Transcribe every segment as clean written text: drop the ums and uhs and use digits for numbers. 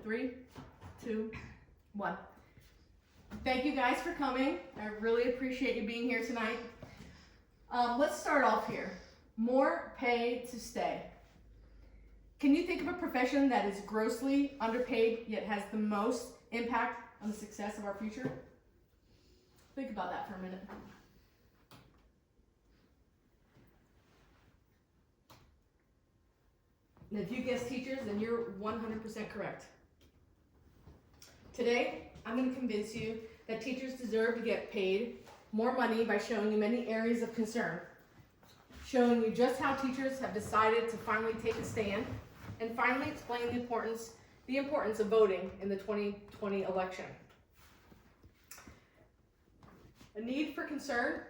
3, 2, 1. Thank you guys for coming. I really appreciate you being here tonight. Let's start off here. More pay to stay. Can you think of a profession that is grossly underpaid yet has the most impact on the success of our future? Think about that for a minute. And if you guess teachers, then you're 100% correct. Today, I'm going to convince you that teachers deserve to get paid more money by showing you many areas of concern, showing you just how teachers have decided to finally take a stand, and finally explain the importance of voting in the 2020 election. A need for concern?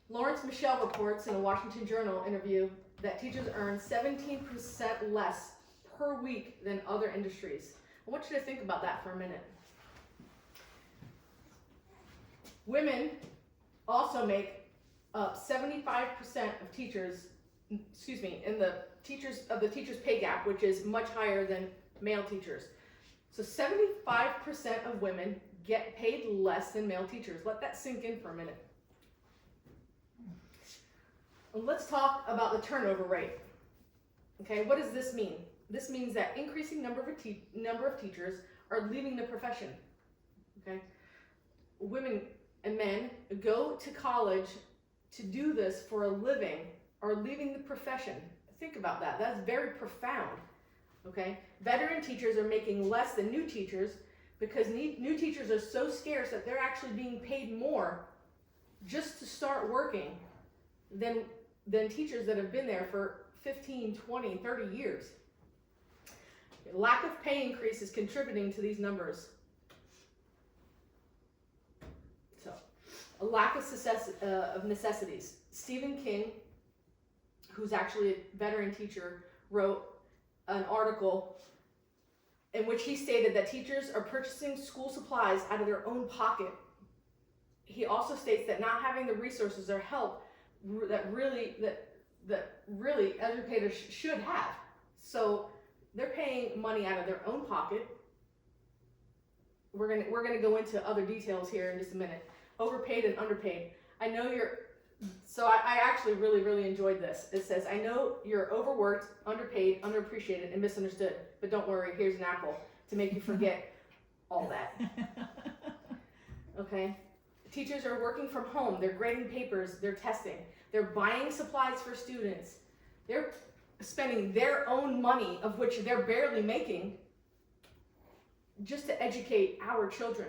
Lawrence Michelle reports in a Washington Journal interview that teachers earn 17% less per week than other industries. I want you to think about that for a minute. Women also make up 75% of teachers, in the teachers pay gap, which is much higher than male teachers. So 75% of women get paid less than male teachers. Let that sink in for a minute. Let's talk about the turnover rate. Okay, what does this mean? This means that increasing number of teachers are leaving the profession. Okay, women and men go to college to do this for a living, are leaving the profession. Think about that. That's very profound. Okay, veteran teachers are making less than new teachers because new teachers are so scarce that they're actually being paid more just to start working than teachers that have been there for 15, 20, 30 years. Lack of pay increase is contributing to these numbers. So, a lack of necessities. Stephen King, who's actually a veteran teacher, wrote an article in which he stated that teachers are purchasing school supplies out of their own pocket. He also states that not having the resources or help that really educators should have. So they're paying money out of their own pocket. We're gonna go into other details here in just a minute. Overpaid and underpaid. I actually really enjoyed this. It says, I know you're overworked, underpaid, underappreciated, and misunderstood, but don't worry, here's an apple to make you forget all that. Okay? Teachers are working from home, they're grading papers, they're testing, they're buying supplies for students, they're spending their own money, of which they're barely making, just to educate our children.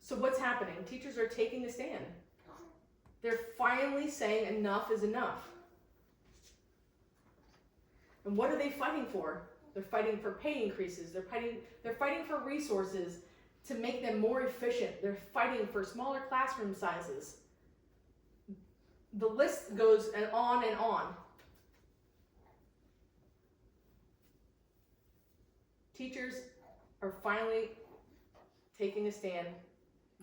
So what's happening? Teachers are taking a stand. They're finally saying enough is enough. And what are they fighting for? They're fighting for pay increases. They're fighting for resources to make them more efficient. They're fighting for smaller classroom sizes. The list goes on and on. Teachers are finally taking a stand.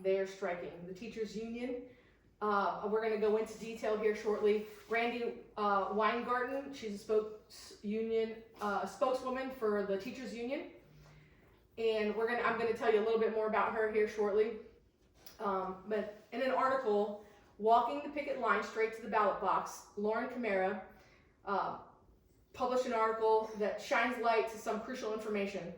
They are striking. The teachers union, we're going to go into detail here shortly. Randy Weingarten, she's a spokeswoman for the teachers union. And I'm going to tell you a little bit more about her here shortly. But in an article, Walking the Picket Line Straight to the Ballot Box, Lauren Camara published an article that shines light to some crucial information.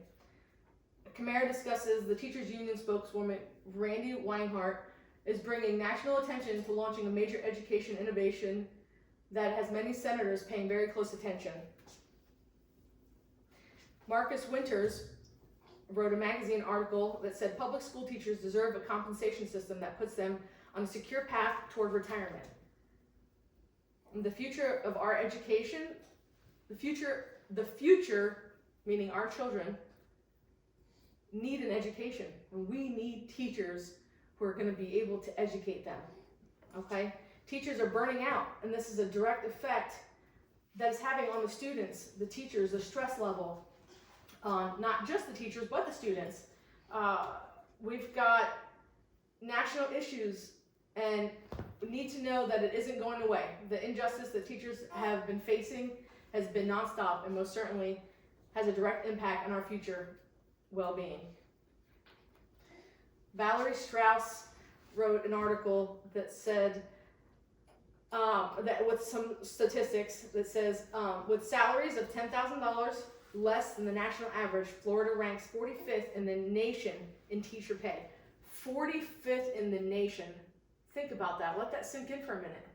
Camara discusses the teachers union spokeswoman, Randy Weingarten, is bringing national attention to launching a major education innovation that has many senators paying very close attention. Marcus Winters wrote a magazine article that said public school teachers deserve a compensation system that puts them on a secure path toward retirement. And the future of our education, the future, meaning our children, need an education. And we need teachers who are going to be able to educate them. Okay? Teachers are burning out, and this is a direct effect that is having on the students, the teachers, the stress level. Not just the teachers, but the students. We've got national issues, and we need to know that it isn't going away. The injustice that teachers have been facing has been nonstop, and most certainly has a direct impact on our future well-being. Valerie Strauss wrote an article that said, that with some statistics that says, with salaries of $10,000 less than the national average, Florida ranks 45th in the nation in teacher pay. 45th in the nation. Think about that. Let that sink in for a minute.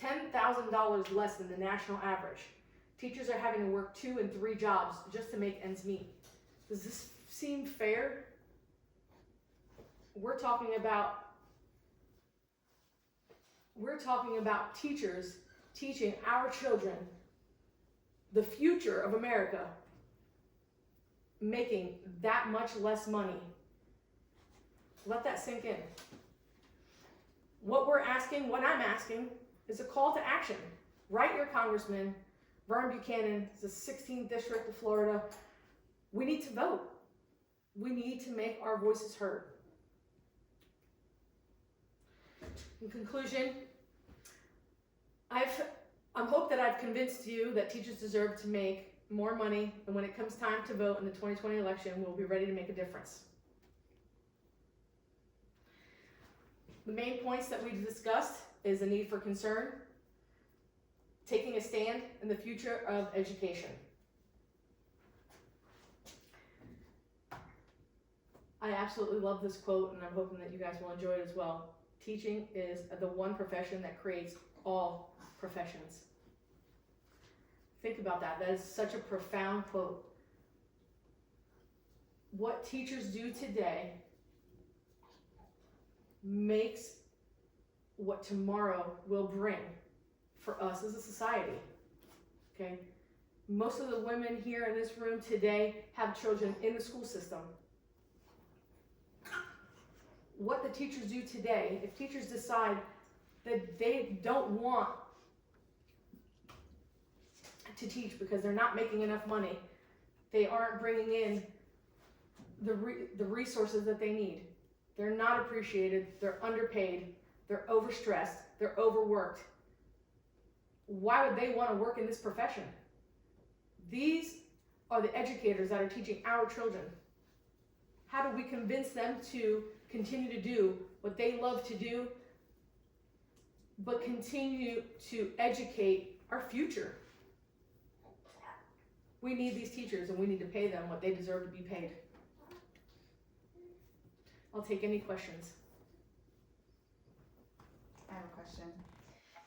$10,000 less than the national average. Teachers are having to work 2 and 3 jobs just to make ends meet. Does this seem fair? We're talking about teachers teaching our children the future of America, making that much less money. Let that sink in. What I'm asking, is a call to action. Write your congressman. Vern Buchanan is the 16th district of Florida. We need to vote. We need to make our voices heard. In conclusion, I hope that I've convinced you that teachers deserve to make more money, and when it comes time to vote in the 2020 election, we'll be ready to make a difference. The main points that we've discussed is the need for concern, taking a stand in the future of education. I absolutely love this quote, and I'm hoping that you guys will enjoy it as well. Teaching is the one profession that creates all professions. Think about that. That is such a profound quote. What teachers do today makes what tomorrow will bring for us as a society. Okay? Most of the women here in this room today have children in the school system. What the teachers do today, if teachers decide that they don't want to teach because they're not making enough money, they aren't bringing in the resources that they need. They're not appreciated, they're underpaid, they're overstressed, they're overworked. Why would they want to work in this profession? These are the educators that are teaching our children. How do we convince them to continue to do what they love to do, but continue to educate our future? We need these teachers, and we need to pay them what they deserve to be paid. I'll take any questions. I have a question.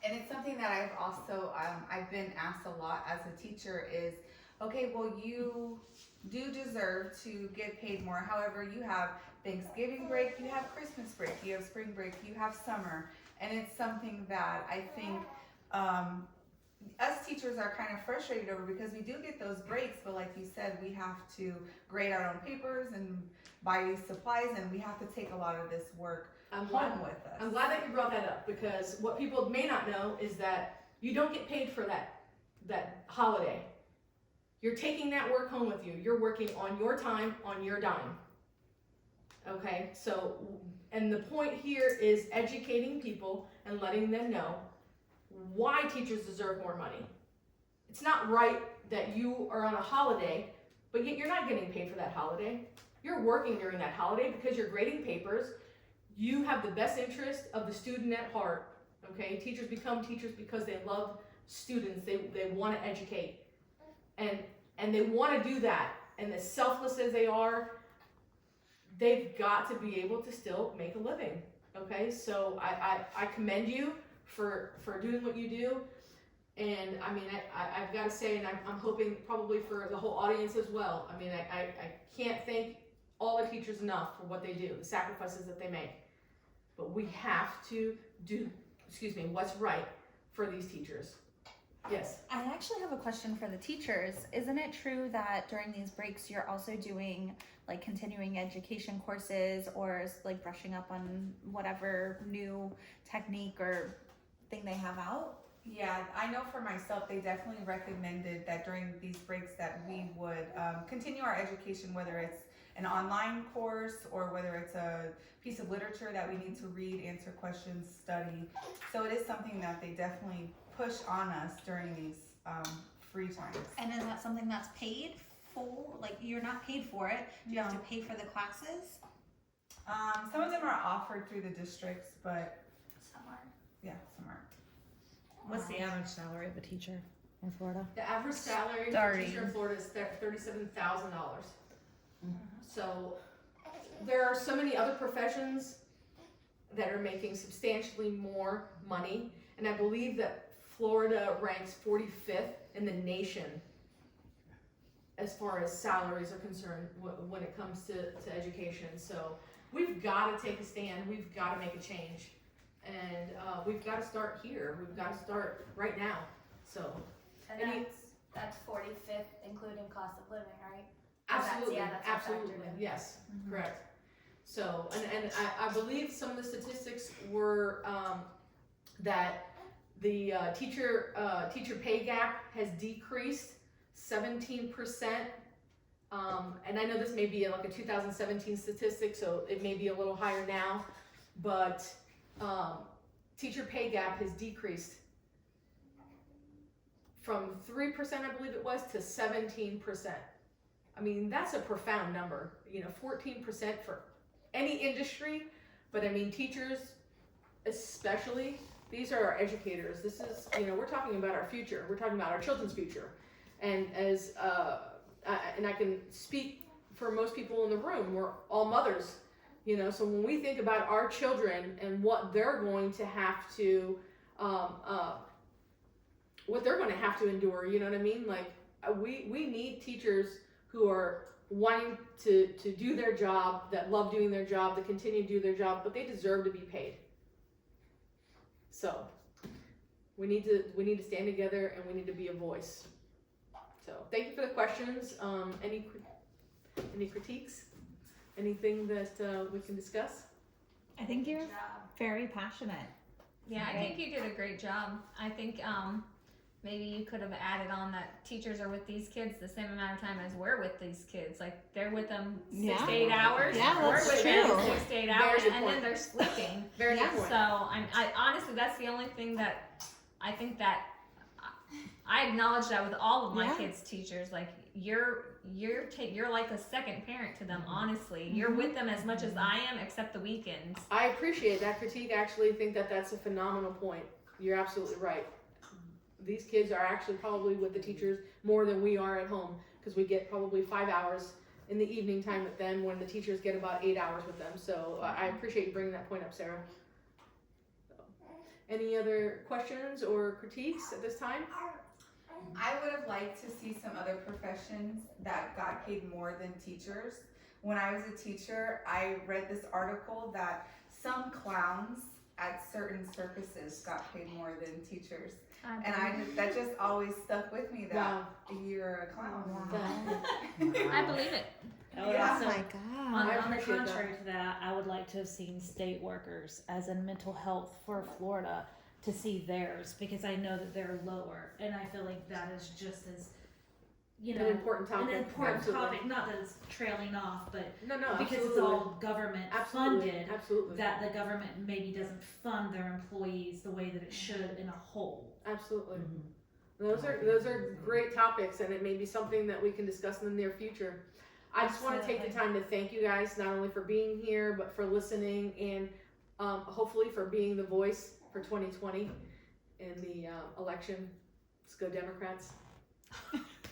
And it's something that I've also, I've been asked a lot as a teacher is, okay, well, you do deserve to get paid more. However, you have Thanksgiving break, you have Christmas break, you have spring break, you have summer. And it's something that I think us teachers are kind of frustrated over, because we do get those breaks, but like you said, we have to grade our own papers and buy these supplies, and we have to take a lot of this work home with us. I'm glad that you brought that up, because what people may not know is that you don't get paid for that holiday. You're taking that work home with you. You're working on your time, on your dime. Okay, so, and the point here is educating people and letting them know why teachers deserve more money. It's not right that you are on a holiday, but yet you're not getting paid for that holiday. You're working during that holiday because you're grading papers. You have the best interest of the student at heart. Okay, teachers become teachers because they love students. They want to educate, and they want to do that. And as selfless as they are, they've got to be able to still make a living. Okay, so I commend you for doing what you do. And I mean, I've got to say, and I'm hoping probably for the whole audience as well. I mean, I can't thank all the teachers enough for what they do, the sacrifices that they make. But we have to do, what's right for these teachers. Yes. I actually have a question for the teachers. Isn't it true that during these breaks you're also doing like continuing education courses, or like brushing up on whatever new technique or thing they have out? Yeah, I know for myself, they definitely recommended that during these breaks that we would continue our education, whether it's an online course or whether it's a piece of literature that we need to read, answer questions, study. So it is something that they definitely push on us during these free times. And is that something that's paid for? Like, you're not paid for it. Do you have to pay for the classes? Some of them are offered through the districts, but Some are. yeah, some aren't. What's the average salary of a teacher in Florida? The average salary for a Starting. teacher in Florida is $37,000. So there are so many other professions that are making substantially more money, and I believe that Florida ranks 45th in the nation as far as salaries are concerned when it comes to education. So we've got to take a stand. We've got to make a change, and we've got to start here. We've got to start right now. So And Any- that's 45th, including cost of living, right? absolutely, that's all absolutely, factored in. yes, correct. So, and I believe some of the statistics were that the teacher pay gap has decreased 17%. And I know this may be like a 2017 statistic, so it may be a little higher now, but teacher pay gap has decreased from 3%, I believe it was, to 17%. I mean, that's a profound number, 14% for any industry, but I mean, teachers especially, these are our educators. This is, we're talking about our future. We're talking about our children's future. And as, and I can speak for most people in the room, we're all mothers, so when we think about our children and what they're going to have to, endure, you know what I mean? Like, we need teachers who are wanting to do their job, that love doing their job, that continue to do their job, but they deserve to be paid. So we need to stand together, and we need to be a voice. So thank you for the questions. Any critiques? Anything that we can discuss? I think you're Good job. very passionate. Yeah, I think you did a great job. I think maybe you could have added on that teachers are with these kids the same amount of time as we're with these kids. Like, they're with them 6 Yeah. to 8 hours. Yeah, we're that's with true. them 6 to 8 Very hours, good and point. then they're sleeping. Very Yeah. good point. So I honestly, that's the only thing that I think that I acknowledge that with all of my Yeah. kids' teachers. Like, you're like a second parent to them. Honestly, you're with them as much as I am, except the weekends. I appreciate that critique. I actually think that that's a phenomenal point. You're absolutely right. These kids are actually probably with the teachers more than we are at home, because we get probably 5 hours in the evening time with them when the teachers get about 8 hours with them. So I appreciate you bringing that point up, Sarah. So, any other questions or critiques at this time? I would have liked to see some other professions that got paid more than teachers. When I was a teacher, I read this article that some clowns at certain circuses got paid more than teachers. And that just always stuck with me, that Wow. you're a clown. I believe it. I would Yeah. also, Oh my God. on I the appreciate that. contrary to that, I would like to have seen state workers as in mental health for Florida to see theirs, because I know that they're lower, and I feel like that is just as, An important topic. an important Absolutely. topic. Not that it's trailing off, but No, because absolutely. it's all government absolutely. funded, Absolutely. that the government maybe doesn't fund their employees the way that it should in a whole. Absolutely. Those are great topics, and it may be something that we can discuss in the near future. I just want to take the time to thank you guys, not only for being here, but for listening, and hopefully for being the voice for 2020 in the election. Let's go Democrats.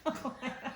Oh my God.